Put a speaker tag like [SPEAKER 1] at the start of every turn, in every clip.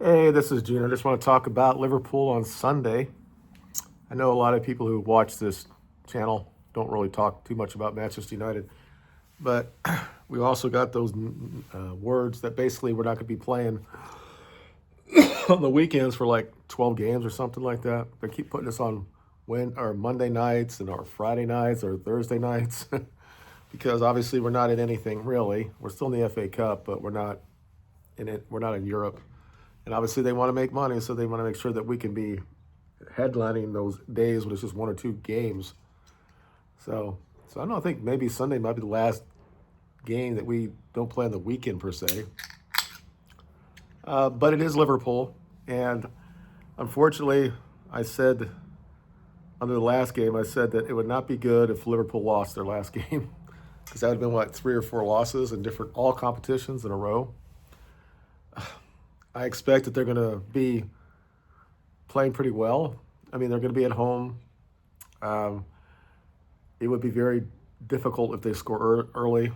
[SPEAKER 1] Hey, this is Gene. I just want to talk about Liverpool on Sunday. I know a lot of people who watch this channel don't really talk too much about Manchester United, but we also got those words that basically we're not going to be playing on the weekends for like 12 games or something like that. They keep putting us on Monday nights and our Friday nights or Thursday nights because obviously we're not in anything really. We're still in the FA Cup, but we're not in it. We're not in Europe. And obviously they want to make money, so they want to make sure that we can be headlining those days when it's just one or two games. So I don't know, I think maybe Sunday might be the last game that we don't play on the weekend per se. But it is Liverpool, and unfortunately, I said under the last game, I said that it would not be good if Liverpool lost their last game, because that would have been what, 3 or 4 losses in different all competitions in a row. I expect that they're going to be playing pretty well. I mean, they're going to be at home. It would be very difficult if they score early.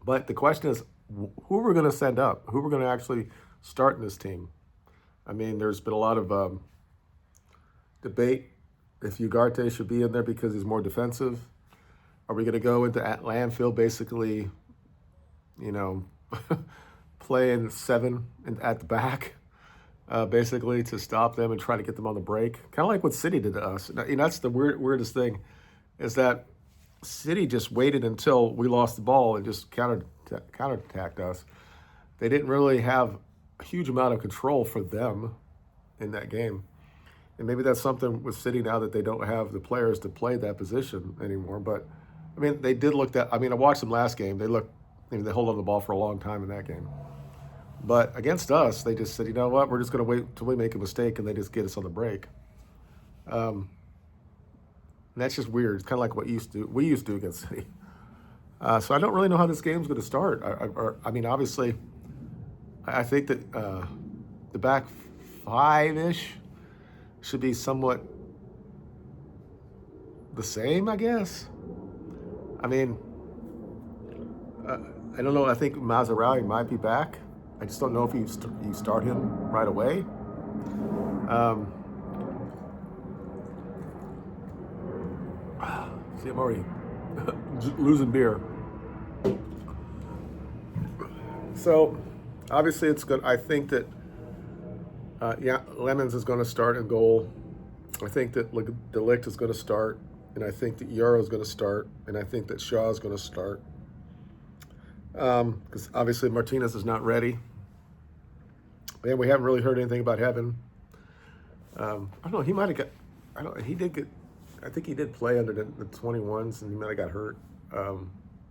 [SPEAKER 1] But the question is, who are we going to send up? Who are we going to actually start in this team? I mean, there's been a lot of debate if Ugarte should be in there because he's more defensive. Are we going to go into Anfield basically, you know, playing 7 at the back, basically to stop them and try to get them on the break? Kind of like what City did to us. You know, that's the weirdest thing, is that City just waited until we lost the ball and just counterattacked us. They didn't really have a huge amount of control for them in that game. And maybe that's something with City now that they don't have the players to play that position anymore. But, I mean, they did look that. I mean, I watched them last game. They they hold on the ball for a long time in that game. But against us, they just said, you know what, we're just going to wait until we make a mistake and they just get us on the break. And that's just weird. It's kind of like what we used to do against City. So I don't really know how this game's going to start. I mean, obviously, I think that the back five-ish should be somewhat the same, I guess. I mean, I don't know. I think Mazarawi might be back. I just don't know if you start him right away. See, I'm already losing beer. So, obviously, it's good. I think that Lemons is going to start in goal. I think that De Ligt is going to start, and I think that Euro is going to start, and I think that Shaw is going to start. Because obviously Martinez is not ready. And we haven't really heard anything about Heaven. I don't know. He might have got. I don't. He did get. I think he did play under the 21s, and he might have got hurt.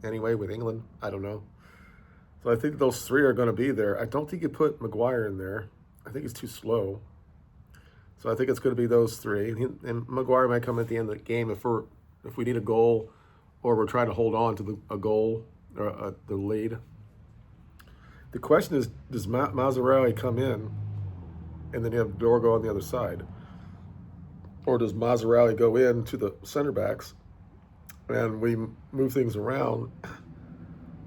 [SPEAKER 1] Anyway, with England, I don't know. So I think those 3 are going to be there. I don't think you put Maguire in there. I think he's too slow. So I think it's going to be those 3, and Maguire might come at the end of the game if we need a goal, or we're trying to hold on to a goal or the lead. The question is, does Mazarawi come in and then you have Dorgo on the other side? Or does Mazarawi go in to the center backs and we move things around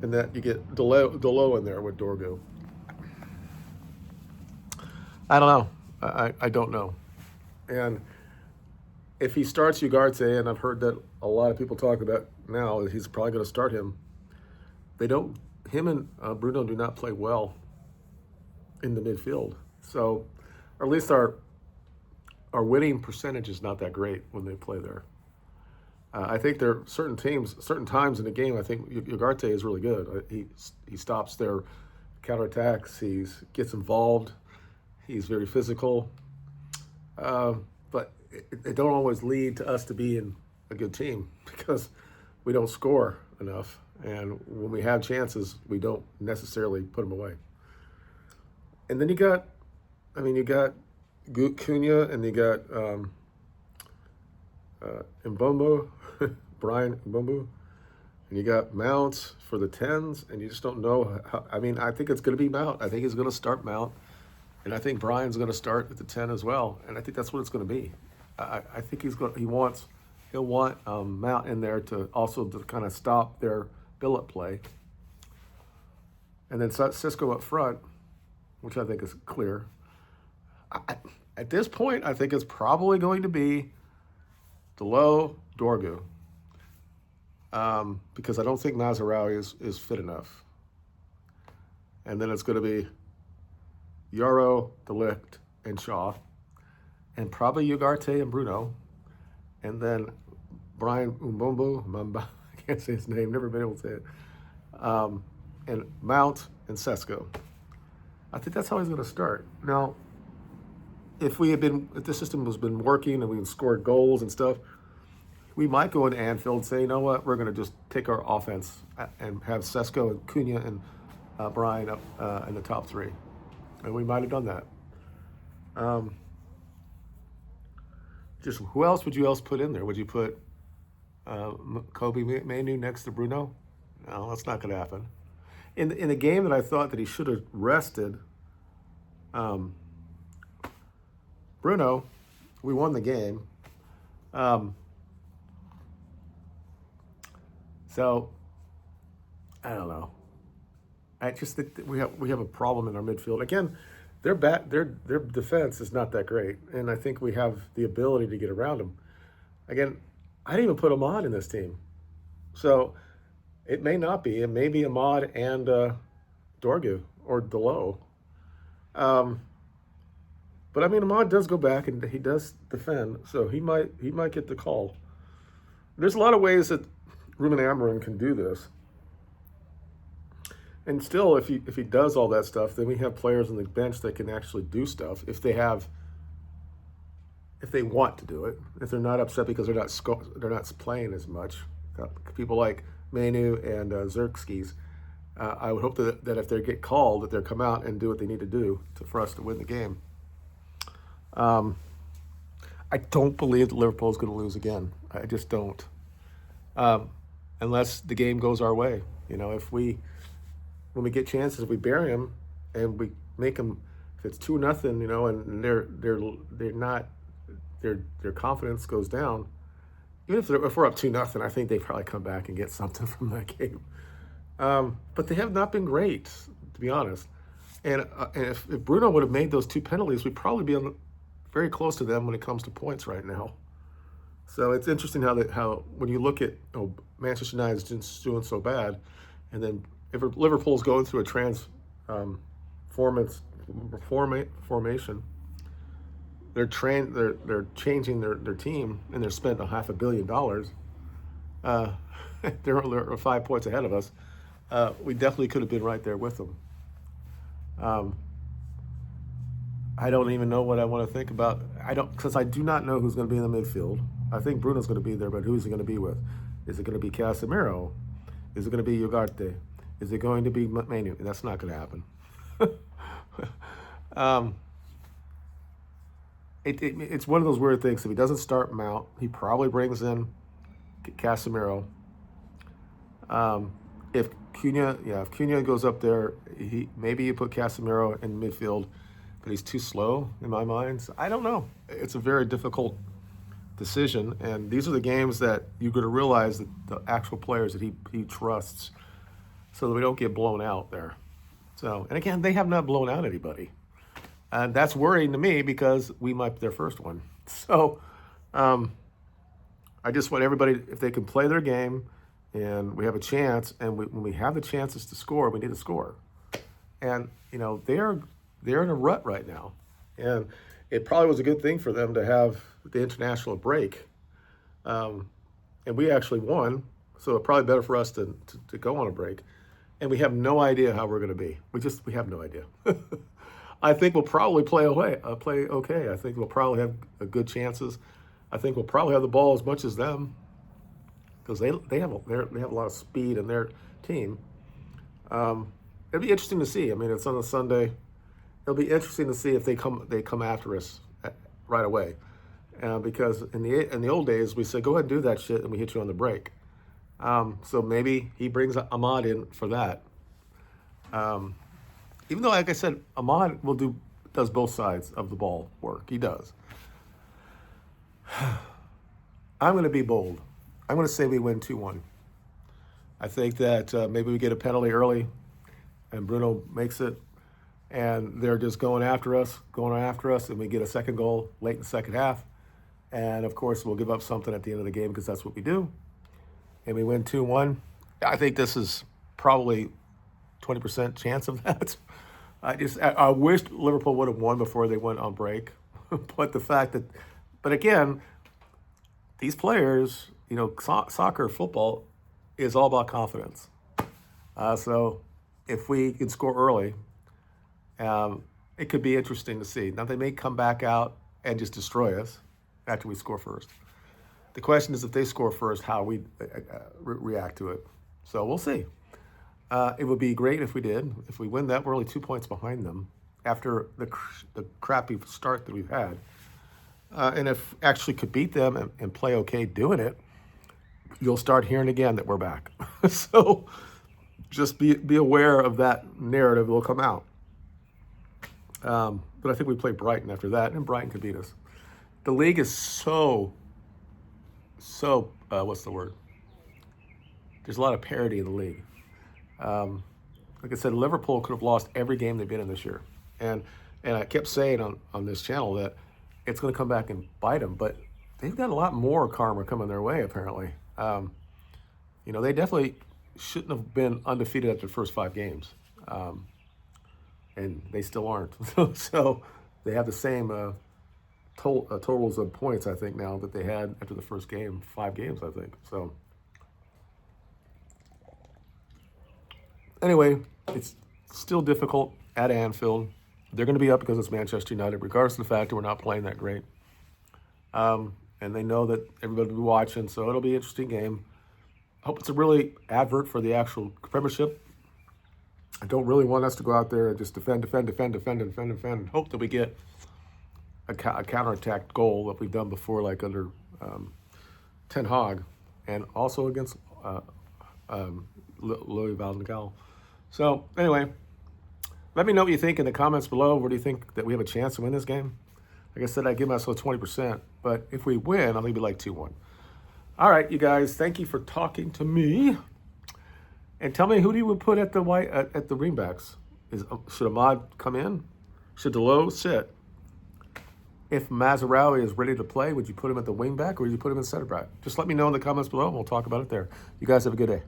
[SPEAKER 1] and that you get Delo in there with Dorgo? I don't know. I don't know. And if he starts Ugarte, and I've heard that a lot of people talk about now, he's probably going to start him. Him and Bruno do not play well in the midfield. So, or at least our winning percentage is not that great when they play there. I think there are certain times in the game, I think Ugarte is really good. He stops their counterattacks. He gets involved. He's very physical. But it don't always lead to us to being a good team because we don't score enough. And when we have chances, we don't necessarily put them away. And then you got Cunha, and you got Mbombo, Brian Mbombo, and you got Mount for the 10s, and you just don't know how. I mean, I think it's going to be Mount. I think he's going to start Mount, and I think Brian's going to start at the 10 as well, and I think that's what it's going to be. I think he'll want Mount in there to kind of stop their billet play. And then Cisco up front, which I think is clear. I, at this point, I think it's probably going to be Delo, Dorgu, because I don't think Mazraoui is fit enough. And then it's going to be Yoro, Delict, and Shaw, and probably Ugarte and Bruno, and then Brian Mumba, I can't say his name, never been able to say it, and Mount and Sesko. I think that's how he's going to start. Now, if the system has been working and we've scored goals and stuff, we might go into Anfield and say, you know what, we're going to just take our offense and have Sesko and Cunha and Brian up in the top three. And we might have done that. Just who else would you put in there? Would you put Kobe Mainu next to Bruno? No, that's not going to happen. In the game that I thought that he should have rested Bruno, we won the game. So I don't know. I just think that we have a problem in our midfield. Again, their defense is not that great, and I think we have the ability to get around them. Again, I didn't even put Ahmad in this team, so it may not be. It may be Ahmad and Dorgu or Delo. But I mean, Ahmad does go back and he does defend, so he might get the call. There's a lot of ways that Ruben Amorim can do this. And still, if he does all that stuff, then we have players on the bench that can actually do stuff if they want to do it. If they're not upset because they're not playing as much. People like Manu and Xerxes, I would hope that if they get called, that they'll come out and do what they need to do for us to win the game. I don't believe that Liverpool is going to lose again. I just don't, unless the game goes our way. You know, when we get chances, we bury them and we make them. If it's 2-0, you know, and they're not, their confidence goes down. Even if we're up 2-0, I think they probably come back and get something from that game. But they have not been great, to be honest. And if Bruno would have made those 2 penalties, we'd probably be very close to them when it comes to points right now. So it's interesting how when you look at Manchester United is just doing so bad, and then if Liverpool's going through a formation, they're changing their team, and they're spending $500 million. They're 5 points ahead of us. We definitely could have been right there with them. I don't even know what I want to think about. Because I do not know who's going to be in the midfield. I think Bruno's going to be there, but who's he going to be with? Is it going to be Casemiro? Is it going to be Ugarte? Is it going to be Manu? That's not going to happen. It's one of those weird things. If he doesn't start Mount, he probably brings in Casemiro. If Cunha goes up there, maybe you put Casemiro in midfield, but he's too slow in my mind. So I don't know. It's a very difficult decision, and these are the games that you're going to realize that the actual players that he trusts, so that we don't get blown out there. So, and again, they have not blown out anybody, and that's worrying to me because we might be their first one. So, I just want everybody, if they can play their game, and we have a chance, and when we have the chances to score, we need to score. And you know they're in a rut right now, and it probably was a good thing for them to have the international break. And we actually won, so it's probably better for us to go on a break. And we have no idea how we're going to be. We have no idea. I think we'll probably play okay. I think we'll probably have good chances. I think we'll probably have the ball as much as them because they have a lot of speed in their team. It'll be interesting to see. I mean, it's on a Sunday. It'll be interesting to see if they come after us right away, because in the old days we said go ahead and do that shit and we hit you on the break. So maybe he brings Ahmad in for that. Even though, like I said, Ahmad does both sides of the ball work. He does. I'm going to be bold. I'm going to say we win 2-1. I think that maybe we get a penalty early and Bruno makes it, and they're just going after us, and we get a second goal late in the second half. And of course, we'll give up something at the end of the game because that's what we do. And we win 2-1. I think this is probably 20% chance of that. I wished Liverpool would have won before they went on break. But the fact that, but again, these players, soccer, football is all about confidence. So if we can score early, it could be interesting to see. Now, they may come back out and just destroy us after we score first. The question is, if they score first, how we react to it. So we'll see. It would be great if we did. If we win that, we're only 2 points behind them after the crappy start that we've had. And if actually could beat them and play okay doing it, you'll start hearing again that we're back. So just be aware of that narrative will come out. But I think we play Brighton after that, and Brighton could beat us. The league is so what's the word? There's a lot of parity in the league. Like I said, Liverpool could have lost every game they've been in this year. And I kept saying on this channel that it's going to come back and bite them, but they've got a lot more karma coming their way, apparently. They definitely shouldn't have been undefeated after the first 5 games. And they still aren't. So they have the same totals of points, I think, now that they had after the first game, 5 games, I think. So anyway, it's still difficult at Anfield. They're going to be up because it's Manchester United, regardless of the fact that we're not playing that great. And they know that everybody will be watching, so it'll be an interesting game. I hope it's a really advert for the actual Premiership. I don't really want us to go out there and just defend, and hope that we get a counterattack goal that we've done before, like under Ten Hag, and also against Louis van Gaal. So anyway, let me know what you think in the comments below. Where do you think that we have a chance to win this game? Like I said, I give myself 20%, but if we win, I'll maybe like 2-1. All right, you guys, thank you for talking to me. And tell me, who do you would put at the wing backs? Should Ahmad come in? Should Delo sit? If Mazraoui is ready to play, would you put him at the wing back or would you put him in center back? Just let me know in the comments below and we'll talk about it there. You guys have a good day.